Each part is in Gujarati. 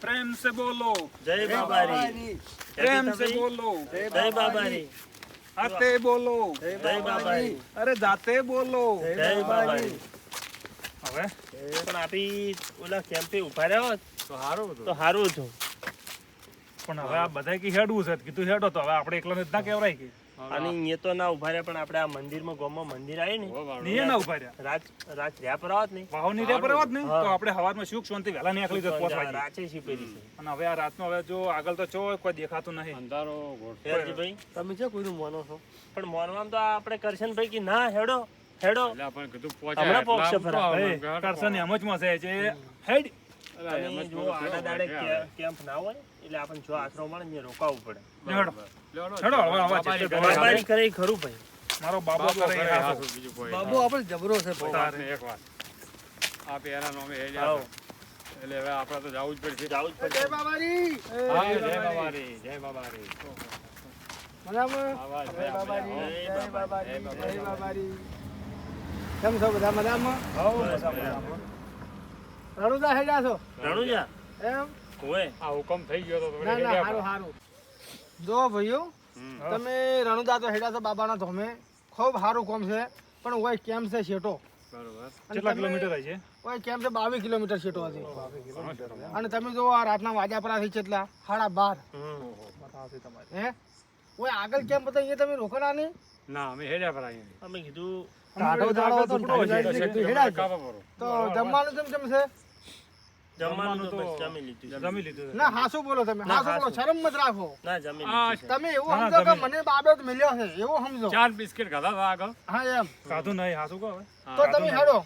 प्रेम से बोलो जय बाबारी, प्रेम से बोलो जय बाबारी, आते बोलो जय बाबारी, अरे जाते बोलो जय बाबारी. હવે પણ આપી ઓલા કેમ્પે ઉભા રહ્યા હોત તો સારું હતું. પણ હવે આ બધા કી હેડવું છે કીધું હેડો તો હવે આપણે એકલા જ ના કહેવાય કે અને એ તો ના ઉભા રહ્યા પણ આપણે આ મંદિરમાં ગામમાં મંદિર આવી ને નીએ ના ઉભા રહ્યા રાત રહ્યા પર આવત ને વાહની રે પર આવત ને તો આપણે હવારમાં સુખ શાંતિ વહેલા નીકળી જત પહોંચવા રાચે શીપેલી છે. અને હવે આ રાતનો હવે જો આગળ તો ચો કોઈ દેખાતું નહીં અંધારો ભાઈ તમે છે કોઈનું માનો છો પણ માનવામાં તો આપણે કરશનભાઈ કે ના હેડો હેડો પણ કીધું હમણાં પહોંચશે ફરા. કરશન એમ જ માં છે હેડ અને જો આડા દાડે કેમ્પ ના હોય એટલે આપણને જો આશરો મળે ને રોકાવું પડે. હેડો હેડો હવે બાબારી કરે ઈ ખરું ભાઈ. મારો બાબો કરે બીજું કોઈ બાબુ આપણે જબરો છે ભાઈ. એક વાત આ પેરા નામે હેડ્યા આવો. એટલે હવે આપણે તો જવું જ પડશે. જાવું જ પડશે. જય બાબારી. હા, જય બાબારી, જય બાબારી. મજામાં? આવાજ, જય બાબારી, જય જય બાબારી, બાબારી. જય બાબારી. કેમ છો બધા મજામાં? રણુદા હેડ્યા છો? રણુજા એમ? ઓય આ હુકમ થઈ ગયો તો ના ના હારું હારું. જો ભાઈઓ તમે રણુદા તો હેડ્યા છો બાબાના ધોમે ખૂબ સારું કામ છે પણ ઓય કેમ છે શેટો બરોબર. અને કેટલા તમે- કિલોમીટર છે ઓય કેમ છે 22 કિલોમીટર શેટો હતી અને તમે જો આ રાતના વાજાપરાથી કેટલા 12:30 હે ઓય આગળ કેમ પતા અહીંયા તમે રોકડા નહીં ના અમે હેડ્યા પર આવીએ. અમે કીધું ટાઢો દાડો હતો ને ટાઢી લાઈન કીધું હેડ્યા છે. કાપા પરો. તો જમવાનું કેમ છે જમવાનું તો તો બસ જમી લીધું. જમી લીધું ના હાસુ બોલો તમે ના, હાસુ બોલો હાસુ. શરમ મત રાખો ના જમી આ લીધું છે. તમે એવું ના, સમજો કે તમે- મને બાબે જ મળ્યો છે એવું સમજો 4 બિસ્કિટ ખાધા હતા આગળ. હા એમ કાધું નહીં હાસું કહો હવે તો તમે હેડો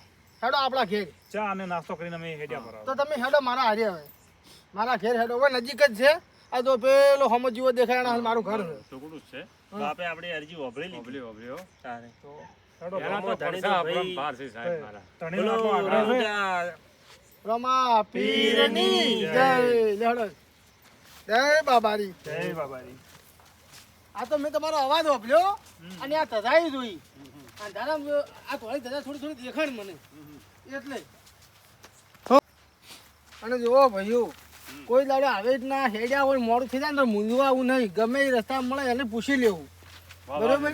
હેડો આપણા ઘેર ચા અને નાસ્તો કરીને અમે હેડ્યા પર તો તમે હેડો મારા હારે હવે મારા ઘેર હેડો હવે નજીક જ છે આ તો પેલો હમો જીવો દેખાય એના મારું ઘર છે ટુકડું જ છે. બાપે આપણી અરજી વભળી લીધી. ઓબલી ઓબલી હો. તારે. હેડો એના તો ધણી તો પડસા ભાઈ- આપણા બહાર છે સાહેબ મારા. ધણીનો પેલો આટલો આગ્રહ છે. રણુજા રમા પીરની જય લે હેડો જય બાબારી જય બાબારી આ તો મેં તમારો અવાજ વાપર્યો અને આ તધાઈ જોઈ અંધારામાં આ થોડી તધા થોડી થોડી દેખાણ મને એટલે અને જુઓ ભાઈઓ કોઈ દાડે આવે જ ના હેડ્યા હોય મોડું થઈ જાય ને તો મૂંઝવા આવું નહીં ગમે એ રસ્તા મળે એને પૂછી લેવું બરોબર.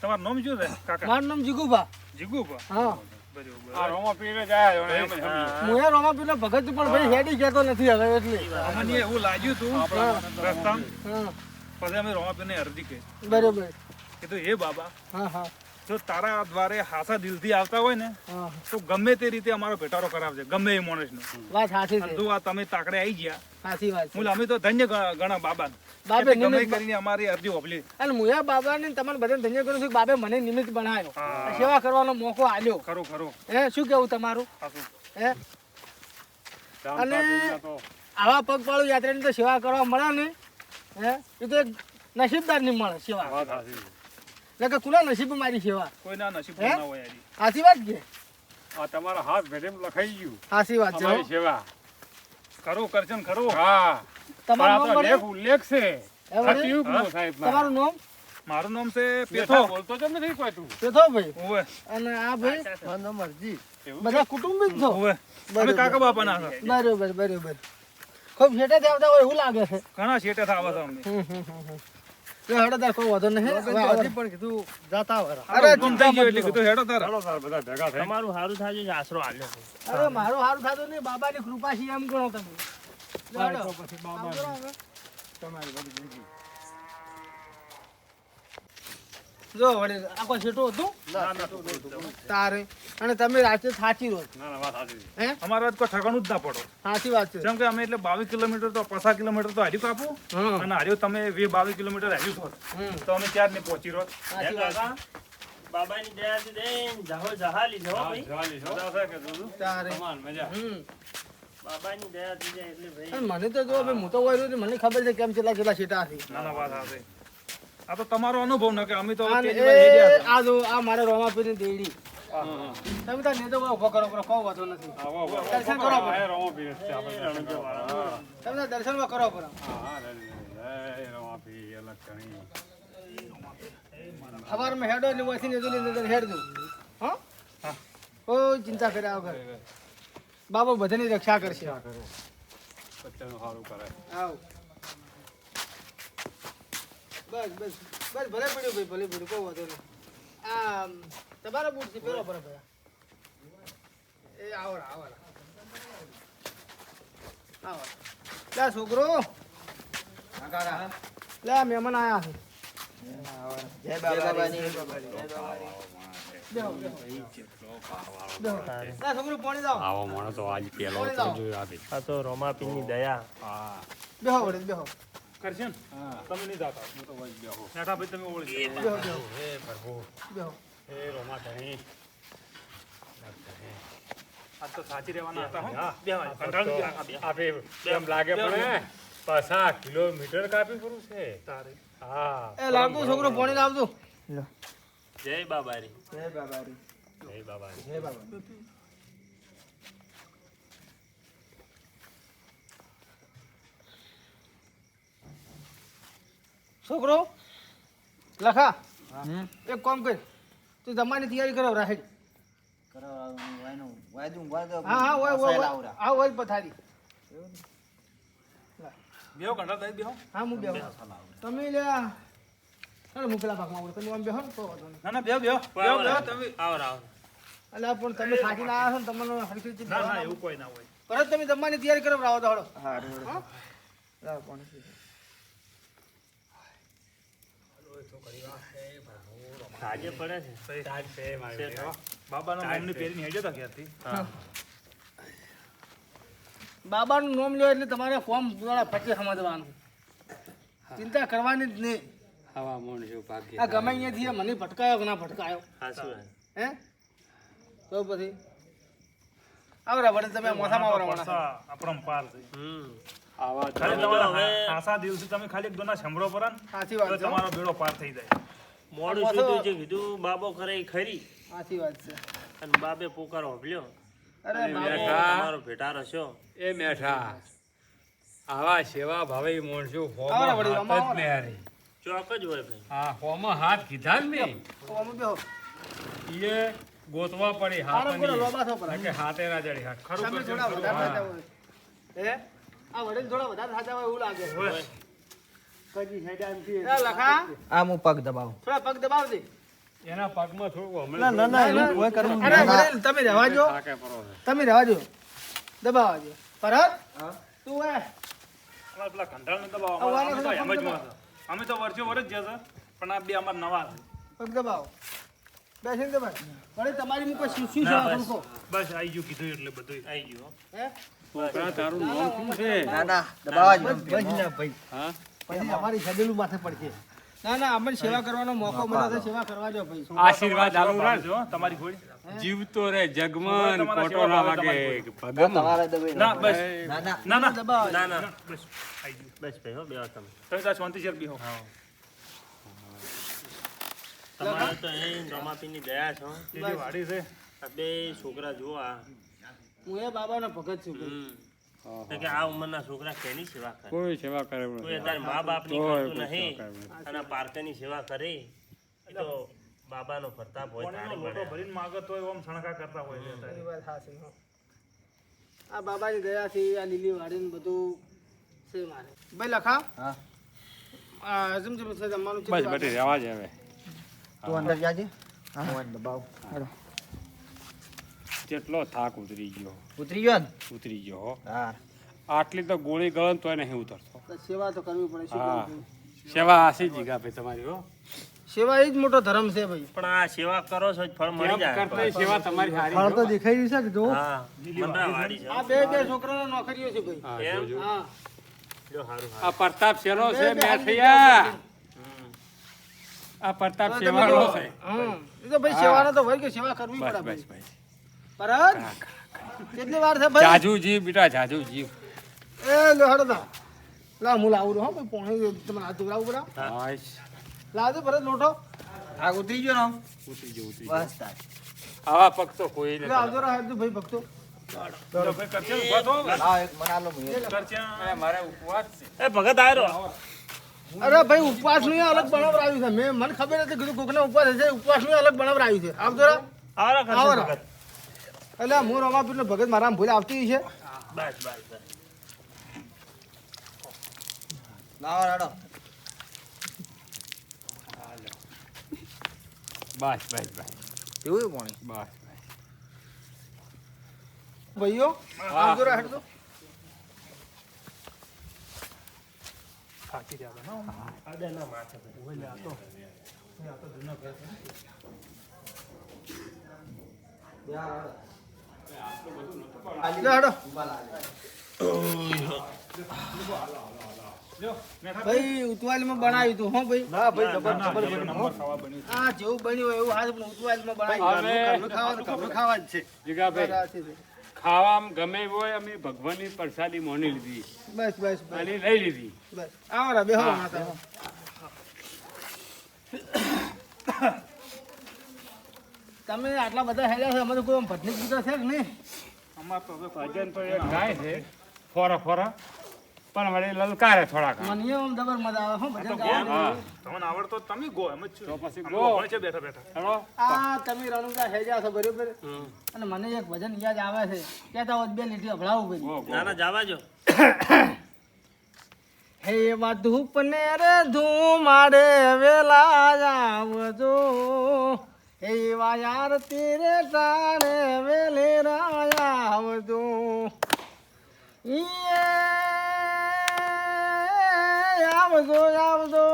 તમારું નામ શું છે કાકા મારું નામ જીગુભા જીગુભા હા બરોબર આ રોમા પીરે જાય એમ જ સમજો. હું એ રોમા પેલો ભગત પણ ભાઈ હેડી કહેતો નથી હવે એટલે અમને એવું લાગ્યું હતું રસ્તામાં હા પછી અમે રોમાપીરને અરજી કરી બરોબર કીધું એ બાબા હા હા જો તારા દ્વારે હાસા દિલથી આવતા હોય ને હા તો ગમે તે રીતે અમારો ભેટારો કરાવજે ગમે એ માણસનો વાત સાચી અને છે જો આ તમે તાકડે આવી ગયા સાચી વાત છે મૂળ અમે તો ધન્ય ગણા બાબા બાબે ગમે નિમિત્ત કરીને અમારી અરજી ઓપલી અને હું એ બાબાને તમારે બધાને ધન્ય કરું છું કે બાબે મને નિમિત્ત બનાવ્યો હા. સેવા કરવાનો મોકો આલ્યો ખરું ખરું હે શું કેવું તમારું હાસું. હે રામતા અને- પીરના તો આવા પગપાળું યાત્રાની તો સેવા કરવા મળે ને હે એ તો એક નસીબદાર ની મળે સેવા વાત સાચી. એટલે કે કુના નસીબ મારી સેવા કોઈના નસીબ હે? ના હોય યારી. સાચી વાત કે આ તમારા હાથ ભેટેમ લખાઈ ગયું સાચી વાત છે હો. અમારી સેવા. ખરું કરશે ને ખરું હા પણ આ તમારું તો નામ લેખ બોલો? ઉલ્લેખ છે હે વળી? સાચી સાહેબ મારા. તમારું નામ મારું નામ છે બેઠા પેથો બોલતો કેમ નથી કોઈ તું? પેથો ભાઈ ઓવે અને આ ભાઈ મારું નામ અરજી. બધા કુટુંબી જ છો ઓવે અમે કાકા બાપાના છે. બરોબર બરોબર ખૂબ છેટેથી આવતા હોય એવું લાગે છે ઘણા શેઠે થાવા છે અમને એ હળદર કોઈ વધુ નહીં હવે આવડે. પણ કીધું જાતા વરા. અરે ગમ થઈ ગયો એટલે કીધું હેડો તારા ચાલો તાર બધા ભેગા થઈ તમારું સારું થાય છે આશરો આલ્યો છે. અરે મારું સારું થતું નહીં બાબાની કૃપા છે એમ ગણો તમે બાય હેડો. તો પછી આમ બાબા કરો હવે. તમારી બધી જિંદગી. જો વળી આખો છેટો હતું તારે અને તમે રાતે થાચી રહો ના ના વાત સાચી. હે અમારે આજ કોઈ ઠકાણું જ ના પડો સાચી વાત છે જેમ કે અમે એટલે 22 કિલોમીટર તો 50 કિલોમીટર તો હાર્યું કાપું હા અને હાર્યું તમે 22 કિલોમીટર હાર્યું છો હમ. તો અમે ક્યારે ને પહોંચી રહો સાચી વાત છે. બાબાની દયાથી દેન જાહો જહાલી જહો હા, ભાઈ. જવાની છો. તારે સમાન મજા. હમ બાબાની દયાથી જાય એટલે ભાઈ અને મને તો જો ભાઈ હું તો વાયરું છું, મને ખબર છે કેમ કેટલા કેટલા છેટા હતી નાના વાત આવે આ તો તમારો અનુભવ ન કે અમે તો અને પેલી વાર હેડ્યા એ હતા. આ જો આ મારા રોમાપીરની દેડી હા, હા. તમે તાર નેતો ઉભો કરો કરો કોઈ વાંધો નથી હા, વાહ, વાહ. દર્શન કરો પડે. હા, રોમા પીર છે આપણે દર્શન કરવા. હા. તમે તાર દર્શનમાં કરો પડે હા, હા, જય રોમા પીર, અલગ ઘણી. સવારમાં હેડો એટલે વસી ને નજર હેડ દઉં હા કોઈ ચિંતા કર્યા વગર બાબા બધાની રક્ષા કરશે બચ્ચાનું સારું કરે. આવ બસ બસ બસ ભલે પડ્યું ભાઈ ભલે પડ્યું કોઈ વાંધો નહીં આ તમારા બૂટ છે પેલો બરાબર એ આવો આવો આવો લે છોકરો લે મહેમાન આયા છે જય બાબાની બેહો બેહો લે છોકરો પાણી લાવો આવો માણસ તો આજ પહેલો કોણે તો લાવો? જોયો આપી. આ તો રોમાપીની દયા. હા બેહો વળી બેહો કરશે ને હા તમે નહીં જાતા હું તો વળી બેહો. નેઠા ભાઈ તમે ઓળખી જાઓ. બેહો બેહો હે પ્રભુ બેહો હે રોમા ધણી. આજ તો સાચી રહેવાના હતા હો. હા. બેહવા, કંટાળી ગયા આ બે. આપે એમ લાગે પણ 50 કિલોમીટર કાપી પૂરું છે. તારે. હા એ લાવજો છોકરો પાણી લાવજો જય બાબારી. જય બાબારી જય બાબા. જય બાબા છોકરો લખા એક કામ કર તું જમવાની તૈયારી કરાવ રાહે હા હા ઓય ઓય હા ઓય પથારી બેહો, કંટાળ થાય, બેહો. હા હું બેહો તમે લે ચાલો હું પેલા ભાગમાં આવું તમે આમ બેહો ને તો વાંધો નહીં. ના ના બેહો બેહો બેહો બેહો તમે. આવો. અલા પણ તમે થાકીને આવ્યા છો ને તમને હરખી રીતે ના ના એવું કોઈ ના હોય. પરત તમે જમવાની તૈયારી કરાવ રાવો તો હળો હા લાવ પાણી સાંજે પડે છે. તાજ છે મારી બેહો. બાબાનો નામની પહેરીને હેડ્યો હતા ઘેરથી. હા. બાબાનું નામ લ્યો એટલે તમારે ફોર્મ દ્વારા પછી સમજવાનું ચિંતા કરવાની જ નહીં હવા મોણ જેવું ભાગ્ય. આ ગમે અહીંયાથી મને ભટકાયો કે ના ભટકાયો સાચું વાત. હે તો પછી આવરા વડે તમે મોસામાં આવરા પરસા અપરંપાર છે. આવા ખાલી તમે તો તમારા હવે- આશા દિવસે તમે ખાલી એક દોના સંભળો પર સાચી તો વાત છે તમારો બેડો પાર થઈ જાય. મોડું આ સુધી મોસો- જે કીધું બાબો કરે એ ખરી સાચી વાત છે અને બાબે પોકાર હોભલ્યો અરે અને બાબો તમારો ભેટાર હશો. એ મેઠા આવા સેવા ભાવે મોણસો આવરા વળી, હોમાં હાથ જ આમાં મેરી. ચોક જ હોય ભાઈ. હા હોમાં હાથ કીધા ને મેં તો અમે બેહો એ ગોતવા પડી આરામ કરો હાથની. લોબા થો પર કે હાથે ના જડી હાથ ખરું તમે કરશે થોડા ખરું. વધારે હા. થાતા હોય હે આ વડીલ થોડા વધારે થાતા હોય એવું લાગે હોય. કદી હેડા એમથી એ લખા આ હું પગ દબાવું થોડા પગ દબાવ દે એના પગમાં થોડું હમણાં અરે વડીલ તમે રહેવા જો થાકે પરો છે. તમે રહેવા જો દબાવવા જો પરત તું હે અમારે પેલા કંટાળને દબાવો. આ અમે તો વાળા એમ જ બધા માં છે. અમે તો વર્ષો વર્ષ જ છે પણ આ બે અમારા નવા છે. પગ દબાવો બેસીને દબાવ વડીલ તમારી મુકો શું શું સેવા કરું કહો બસ આઈ ગયું કીધું એટલે બધું. આઈ ગયું હો. હે છોકરા તારું નામ શું છે ના ના દબાવા જ બસ ના ભાઈ હા પછી અમારી શેડ્યુલ માથે પડશે ના ના અમને સેવા કરવાનો મોકો મળે તો સેવા કરવા જો ભાઈ આશીર્વાદ આલું રાખ. જો તમારી ઘોડી. જીવતો રે જગમન તમારા કોટો સેવા ના ભાવે વાગે તમારી ભગમ. તમારે દબાઈ ના બસ ના ના ના ના દબાવ ના ના બસ આઈ ગયું. બસ ભાઈ હો બેહો તમે. તમે તાર શાંતિ છે બેહો. તમારે તો એ રોમાપીની દયા છો. જે વાડી છે આ બે છોકરા જુઓ આ. હું એ બાબાનો ભગત છું ભાઈ. તો કે આ ઉંમરના છોકરા કેની સેવા કરે? કોઈ સેવા કરે એવું કોઈ નથી. અત્યારે મા બાપની કોઈ કરતું કોઈ નહીં સેવા કરે એવું નથી. અને આ પારકાની સેવા કરે એ તો બાબાનો પ્રતાપ હોય પાણીનો તાળી લોટો મળે. ભરીને માગત હોય ઓમ છણકા કરતા હોય છે એ અત્યારે. વાત સાચી હો. આ બાબાની દયાથી આ લીલી વાડીને બધું છે મારે ભાઈ લખા હા આ જેમ જેમ છે જમવાનું બસ બટી રહેવા જ હવે તું અંદર જાજે હા હું દબાવ જેટલો થાક ઉતરી ગયો ઉતરી ગયો ને ઉતરી ગયો હો. હા આટલી તો ગોળી ગળન તોય નહીં ઉતરતો. તો સેવા તો કરવી પડે શું હા કરવું? સેવા આસી જીગા ભાઈ તમારી હો. સેવા એ જ મોટો ધર્મ છે ભાઈ પણ આ સેવા કરો છો જ ફળ મળી એમ જાય. કરતાંય સેવા તમારી સારી ફળ તો હો. દેખાઈ રહ્યું છે કે જો હા મંડળવાળી છે. આ બે બે છોકરાનો નોકરીઓ છે ભાઈ હા, એમ? જોજો. હા જો હારું હારું. આ પ્રતાપ શેનો છે બે બે મેઠિયા હમ. આ પ્રતાપ તો તમે સેવાનો જો, છે હમ. એ તો ભાઈ સેવાનો તો હોય કે સેવા કરવી બસ પડે બસ ભાઈ બસ પરત કેટલી વાર છે ભાઈ જાજુ જીવ બેટા જાજુ જીવ એ લો હડો તા લા હું લાવું છું, હો ભાઈ પોણી તમને હાથ ધોવડાવું પડે હાશ. લાવજો ભરત લોટો થાક ઉતરી ગયો ને ઉતરી ગયો ઉતરી ગયો. બસ તાર આવા પગ તો કોઈ એટલે નથી. આવજો રા હેડજો ભાઈ ભક્તો જો ભાઈ કરશે ને ઉભા થો. લાવ એક મનાલો મેં કરશે. અરે મારે ઉપવાસ છે. એ ભગત આયરો. અરે ભાઈ ઉપવાસ નું અલગ બનાવરાયું છે મેં મને ખબર નથી કીધું કોકને ઉપવાસ હશે ઉપવાસ નું અલગ બનાવરાયું છે આવજો રા આવો આવો કરશે રા. ભગત. એટલે હું રમાપીર નો ભગત મારા ભૂલે આવતી છે બસ બસ બસ. લાવો રાડો. બસ બસ બસ પીવું પાણી? બસ ભાઈઓ આમ જરા હેડ તો. થાકી ગયા હતા, ને? આડાના માથે ઓલે આ તો જૂનો ઘર છે. લે હેડો. લ્યો, મેઠા. ભાઈ ઉતવાલીમાં બનાવ્યું તું હો ભાઈ. ના ભાઈ ના, જબર ના, જબર એક બન્યું. નંબર ખાવા બન્યું છે. આ જેવું બન્યું હોય એવું હાથ પણ ઉતવાલીમાં બનાવ્યું. હવે ઘરનું ખાવા જ છે. જીગાભાઈ ખાવામાં ગમે એવું હોય અમે ભગવાનની પ્રસાદી મોની લીધી બસ બસ બસ અને લઈ લીધી. બસ આવો રા બેહો હા. માતા. તમે આટલા બધા હેડ્યા છો અમે તો કોઈ ભજની ગીતો છે કે નહીં? અમાર તો હવે ભજન તો એક ગાય છે ફોરા ફોરા પણ વળી લલકારે થોડાક. મને એમ જબર મજા આવે હો ભજન તો ગાવાનું. હા. તમને આવડતો તો તમે ગો એમ જ છો. તો પછી અમે ગો. ભણે છે બેઠા બેઠા. હેલો આ તમે રણુજા હેડ્યા છો બરોબર અને મને એક ભજન યાદ આવે છે કહેતા હોત બે લીટી હભળાવું ભાઈ. Go, go. ના ના જવા જો હે એવા ધૂપ ને રે ધૂમાડે વેલા આવજો હે એવા યાર તેરે ટાણે વેલે રાયા આવજો ઈએ આવજો આવજો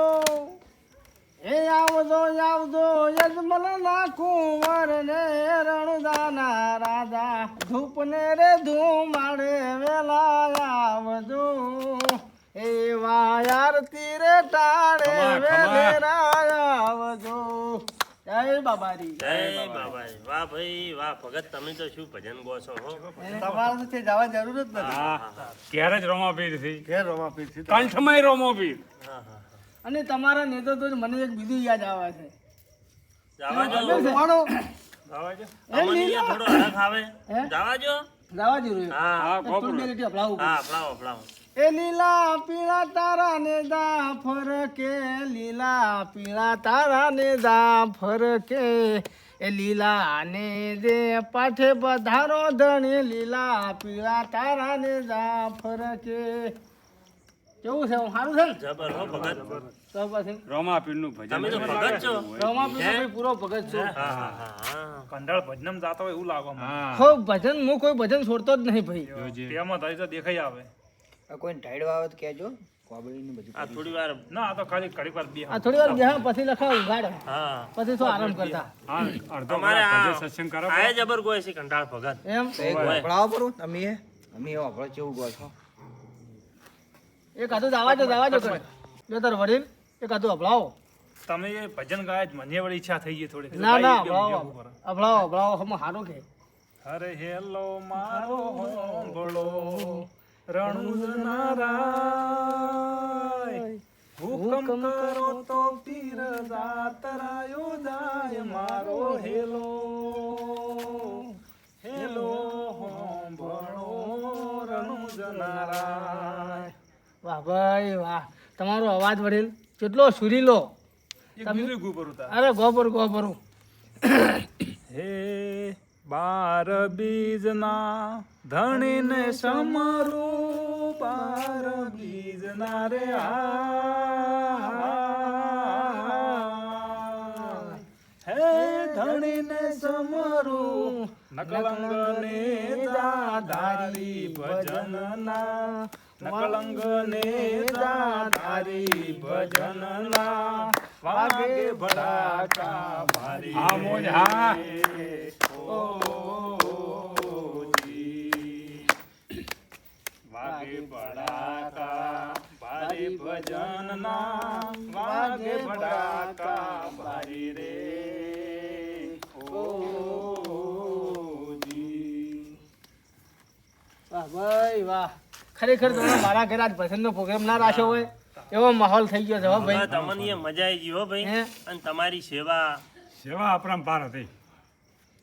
હે આવજો આવજો યજમલ ના કુંવર ને રણુદાના રાજા ધૂપ ને રે ધૂમાડે વેલા આવજો એવા યાર તીરે ટાળે વેલેરા આવજો. જય બાબારી. જય બાબા વાહ ભાઈ વાહ ભગત તમે તો શું ભજન ગો છો હો તમારે તો જવા જરૂર જ નથી. હા ઘેર જ રોમાપીર થી ઘેર રમાપીર છે. કંઠમય રોમાપીર. હા હા અને તમારા નેતૃત્વ મને એક બીજું યાદ આવે છે. જવા જો મારો આવા છે. અમને અહીંયા થોડો હરખ આવે હે? જવા જો જવા જેવું હા હા તું ગોપુર બે લીટી હભળાવું. હા ફળાવો ફળાવો એ લીલા પીળા તારા ને દા ફરકે લીલા પીળા તારા ને દા ફરકે એ લીલા ને જે પાઠે પધારો ધણી લીલા પીળા તારા ને દા ફરકે. કેવું છે સારું છે ને? જબર હો ભગત તો પછી રોમાપીર નું ભજન તમે તો ભગત છો રમાપીર તો ભાઈ પૂરો ભગત છું. હા હા હા હા કંડાળ ભજનમ જાતો હોય એવું લાગો મને. હા ખૂબ ભજન હું કોઈ ભજન છોડતો જ નહીં ભાઈ. જોજે. તેમાં તારી તો દેખાઈ આવે. કોઈ ઢાળવા આવે તો કહેજો. કોબળીનું બધું. આ થોડી વાર ના આ તો ખાલી ઘડીક વાર બે આ થોડી વાર બેહા પછી લખાવ ગાડે હા પછી શું આરામ કરતા હા અડધો તમારે કલાક આ ભજન સત્સંગ કરો. આય જબર ગોય છે કંટાળ ભગત એમ તો એક વપરાવો પરું તમે એ. અમે એ વપરાવ કેવું ગો છો. એક હાથું જવા જો કરે જો તાર વડીલ એક હાથું અભળાવો. તમે એ ભજન ગાય જ મને વળી ઈચ્છા થઈ ગઈ થોડી. ના ના ગાઈ અભળાવો કેવું ઉપર. અભળાવો હમ સારું કે અરે હેલો મારો હોંભળો રણુજ નારાય હુકમ કરો તો પીર જાતરાયો જાય મારો હેલો હેલો હોંભળો રણુજ નારાય. વાહ ભાઈ વાહ તમારો અવાજ વડીલ કેટલો સુરીલો. એક બીજું ગુપરું તા. અરે ગોપરું હે બાર બીજના ધણીને સમરું બાર બીજના રે હે ધણીને સમરું નકલંગને દાધારી ભજનના નકલંગને દાધારી ભજનના વાગે ભડાકા ભારી હા મોજ હા વાગે ભડાકા ભારી ભજનના વાગે ભડાકા ભારી રે વાહ ભાઈ વાહ ખરેખર તમે મારા ઘરે આજ ભજનનો પ્રોગ્રામ ના રાખ્યો હોય એવો માહોલ થઈ ગયો છે હો ભાઈ. ભગત અમને એ મજા આવી ગઈ હો ભાઈ હે? અને તમારી સેવા સેવા અપરંપાર હતી.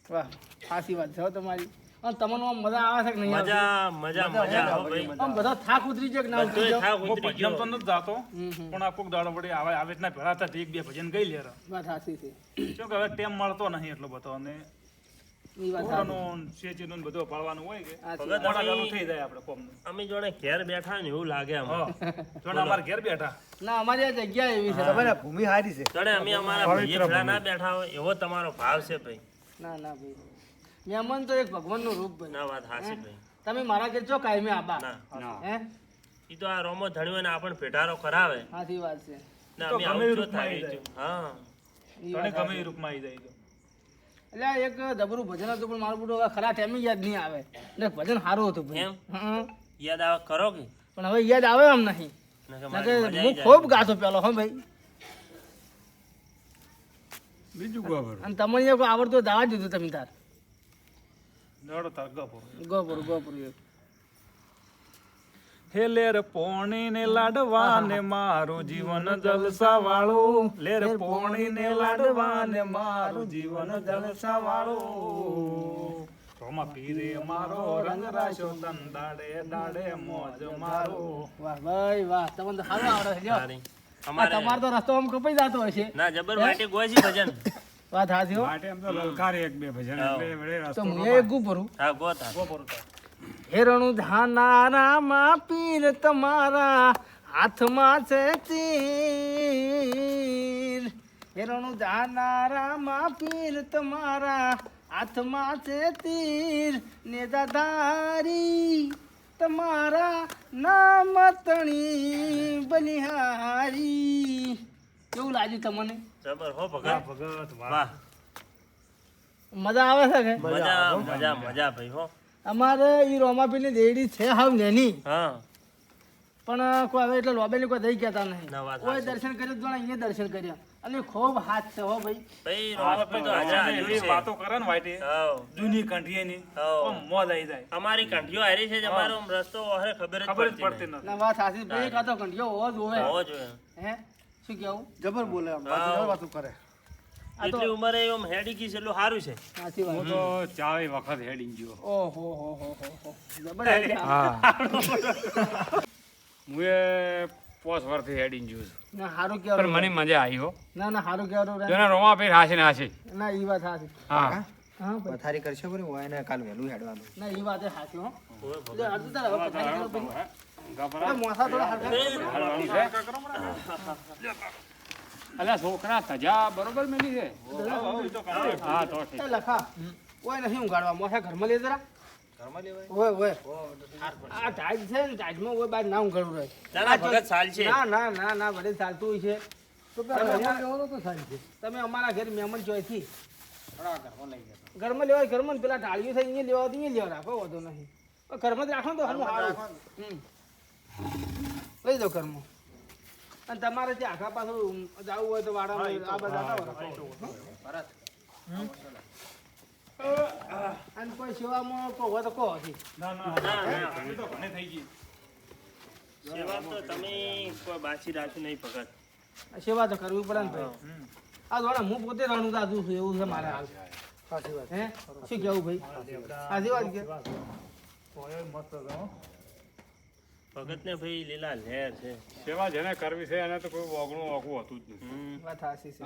વાહ સાચી વાત છે હો તમારી. અને તમને આમ મજા આવે છે કે નહીં આવતી? મજા મજા મજા હો ભાઈ આમ બધો થાક ઉતરી ગયો કે ના ઉતરી બધોય ગયો? થાક હું ઉતરી ભજન તો ગયો નથી જાતો પણ આ કોક દાડો વળી આવે આવે જ ના ભેળા હતા એક બે ભજન ગઈ લે વાત સાચી છે. શું કે હવે ટેમ મળતો નહીં એટલો બધો અને ઈ વાત ઢોરાનું, શેચીનું ને બધું પાળવાનું હોય કે સાચી. ભગત મોડાનું થઈ જાય આપણે કોમનું. અમે જોડે ઘેર બેઠા ને એવું લાગે અમને. જોને અમારે ઘેર બેઠા ના અમારી આ જગ્યા એવી છે ખબર હે, ભૂમિ સારી છે. જોડે અમે અમારા ભાઈએ ભેળા ના બેઠા હોય એવો તમારો ભાવ છે ભાઈ. ના ના ભાઈ મહેમાન તો એક ભગવાનનું રૂપ ભાઈ ના વાત હાચી ભાઈ. તમે મારા ઘેર છો કાયમી આબા ના હે ઈ તો આ રોમો ધણ્યો ને આપણને ભેટારો કરાવે સાચી વાત છે ને તો અમે ગમે આવું એ જો રૂપમાં થાય આવી છે. હા ઈ તને વાત ગમે સાચી. એ રૂપમાં આવી જાય તો. એટલે આ એક જબરું ભજન હતું પણ મારું બધું હવે ખરા ટાઈમે યાદ નહીં આવે એટલે ભજન સારું હતું ભાઈ એમ? હં. યાદ આવે કરો કે પણ હવે યાદ આવે એમ નહીં નકર નકર મારી મજા હું આવી ખૂબ જાય. ગાતો પેલો હો ભાઈ બીજું ખબર અને તમને એક આવડતું હોય દાવા દીધું તમે તાર નડો તાર ગપો. ગોપુર ગોપુર એક. હે લેર પોણી ને લાડવા ને મારું જીવન જલસા વાળું, લેર પોણી ને લાડવા ને મારું જીવન જલસા વાળું. રોમા પીરે મારો રંગ રાશો તન દાડે દાડે મોજ મારો. વાહ ભાઈ વાહ તમને તો સારું આવડે છે લ્યો. સારી. આ અમારે તમારો તો રસ્તો આમ કપાઈ જતો હશે ના જબર વાટી ગોય છે ભજન. વાત હાચી હો માટે એમ તો લલકારે એક બે ભજન એટલે વડે તો રસ્તો હું એક ગુભરું હા ગોતા હેરણું ધાનારામાં પીર તમારા હાથમાં છે તીર હેરણું ધાનારામાં પીર તમારા હાથમાં છે તીર ને દાદારી તમારા નામ તણી બલિહારી કેવું લાગ્યું તમને જબર હો ભગત ભગત વાહ મજા આવે છે કે મજા મજા મજા ભાઈ હો અમારે ઈ રોમાપીરની દેડી છે હાવ નેની હા પણ કોઈ હવે એટલે લોબેલી કોઈ દઈ કહેતા નહીં ના વાત કોઈ સાચી. દર્શન કર્યું તો અહીંયા દર્શન કર્યા અને ખૂબ હાથ છે હો ભાઈ ભાઈ રોમાપીર તો હજા એવી હાજર છે. વાતો કરે ને વાઈટે હાવ. જૂની કંઠીએની હાવ. આમ મોજ આવી જાય. અમારી કંઠીઓ હારી છે જ અમારો રસ્તો હવે ખબર જ ખબર જ પડતી પડતી નહીં. નથી. ના વાત સાચી ભાઈ કાતો કંઠિયો હોવો જ હોવે હોવો જોઈએ. હે શું કેવું જબર બોલે આમ, હા. બાકી વાતો કરે. આ તો એટલી ઉંમરે એમ હેડી ગઈ છે એટલું સારું છે. સાચી વાત હું તો ચાવે વખત હેડી ગયો. ઓહો હો હો હો જબર idea. હા હું એ 5 વર્ષથી હેડી ગયો છું ના હારું પણ કહેવાનું મને મજા આવી હો. ના ના હારું કહેવાનું રે. જોને રોમા પીર હાશે ને હાશે. ના ઈ વાત સાચી હા હા ભાઈ પથારી કરશો બરે હું એને કાલ વહેલું હેડવાનું. ના ઈ વાત સાચી હો ઓય ભગત. જો અડધું તાર હવે પથારી કરો ભાઈ. ગભરા. અરે મોસા થોડા હરખા હાલવાનું છે. અલ્યા છોકરા તજા બરોબર મેલી છે. હા તો ઠીક. એ લખા ઓય નહીં ઊંઘાડવા મોસા ઘરમાં લે જરા ઘરમાં લેવાય? ઓય ઓય આ ટાઈટ છે ને ટાઈટમાં ઓય બાર ના ઊંઘાડવું રહે ના ના ભગત સાલ છે. ના ના ના ના ભલે ચાલતું હોય છે તો તમે અમારા ઘેર મહેમાન ચોયથી ઘરમાં લેવાય ઘરમાં ને પેલા ટાળીઓ થઈ અહીંયા લેવા હોય તો અહીંયા લેવા રાખો વાંધો નહીં પણ ઘરમાં જ રાખો ને તો સારું સારું હમ. લઈ જાઓ ઘરમાં અને તમારે ત્યાં આખા પાછું જવું હોય તો વાડામાં આ બધા અને કોઈ સેવામાં કહો હોય તો કહો હજી. ના ના એ તો ઘણી થઈ ગઈ. સેવા તો તમે કોઈ બાછી રાખ્યું નહીં ભગત. સેવા તો કરવી પડે ને ભાઈ આ જોડે હું પોતે રાણું દાદુ છું એવું છે મારે હાલ સાચી વાત. હે શું કેવું ભાઈ સાચી વાત કે તોય મસ્ત છે હો. ભગત ને ભાઈ લીલા લહેર છે. સેવા જેને કરવી છે એને તો કોઈ ઓગણું ઓગવું હતું જ નહીં. હમ. વાત સાચી છે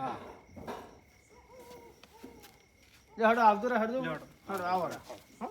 લે હડો આવતો રે હડો હડો આવો રા હો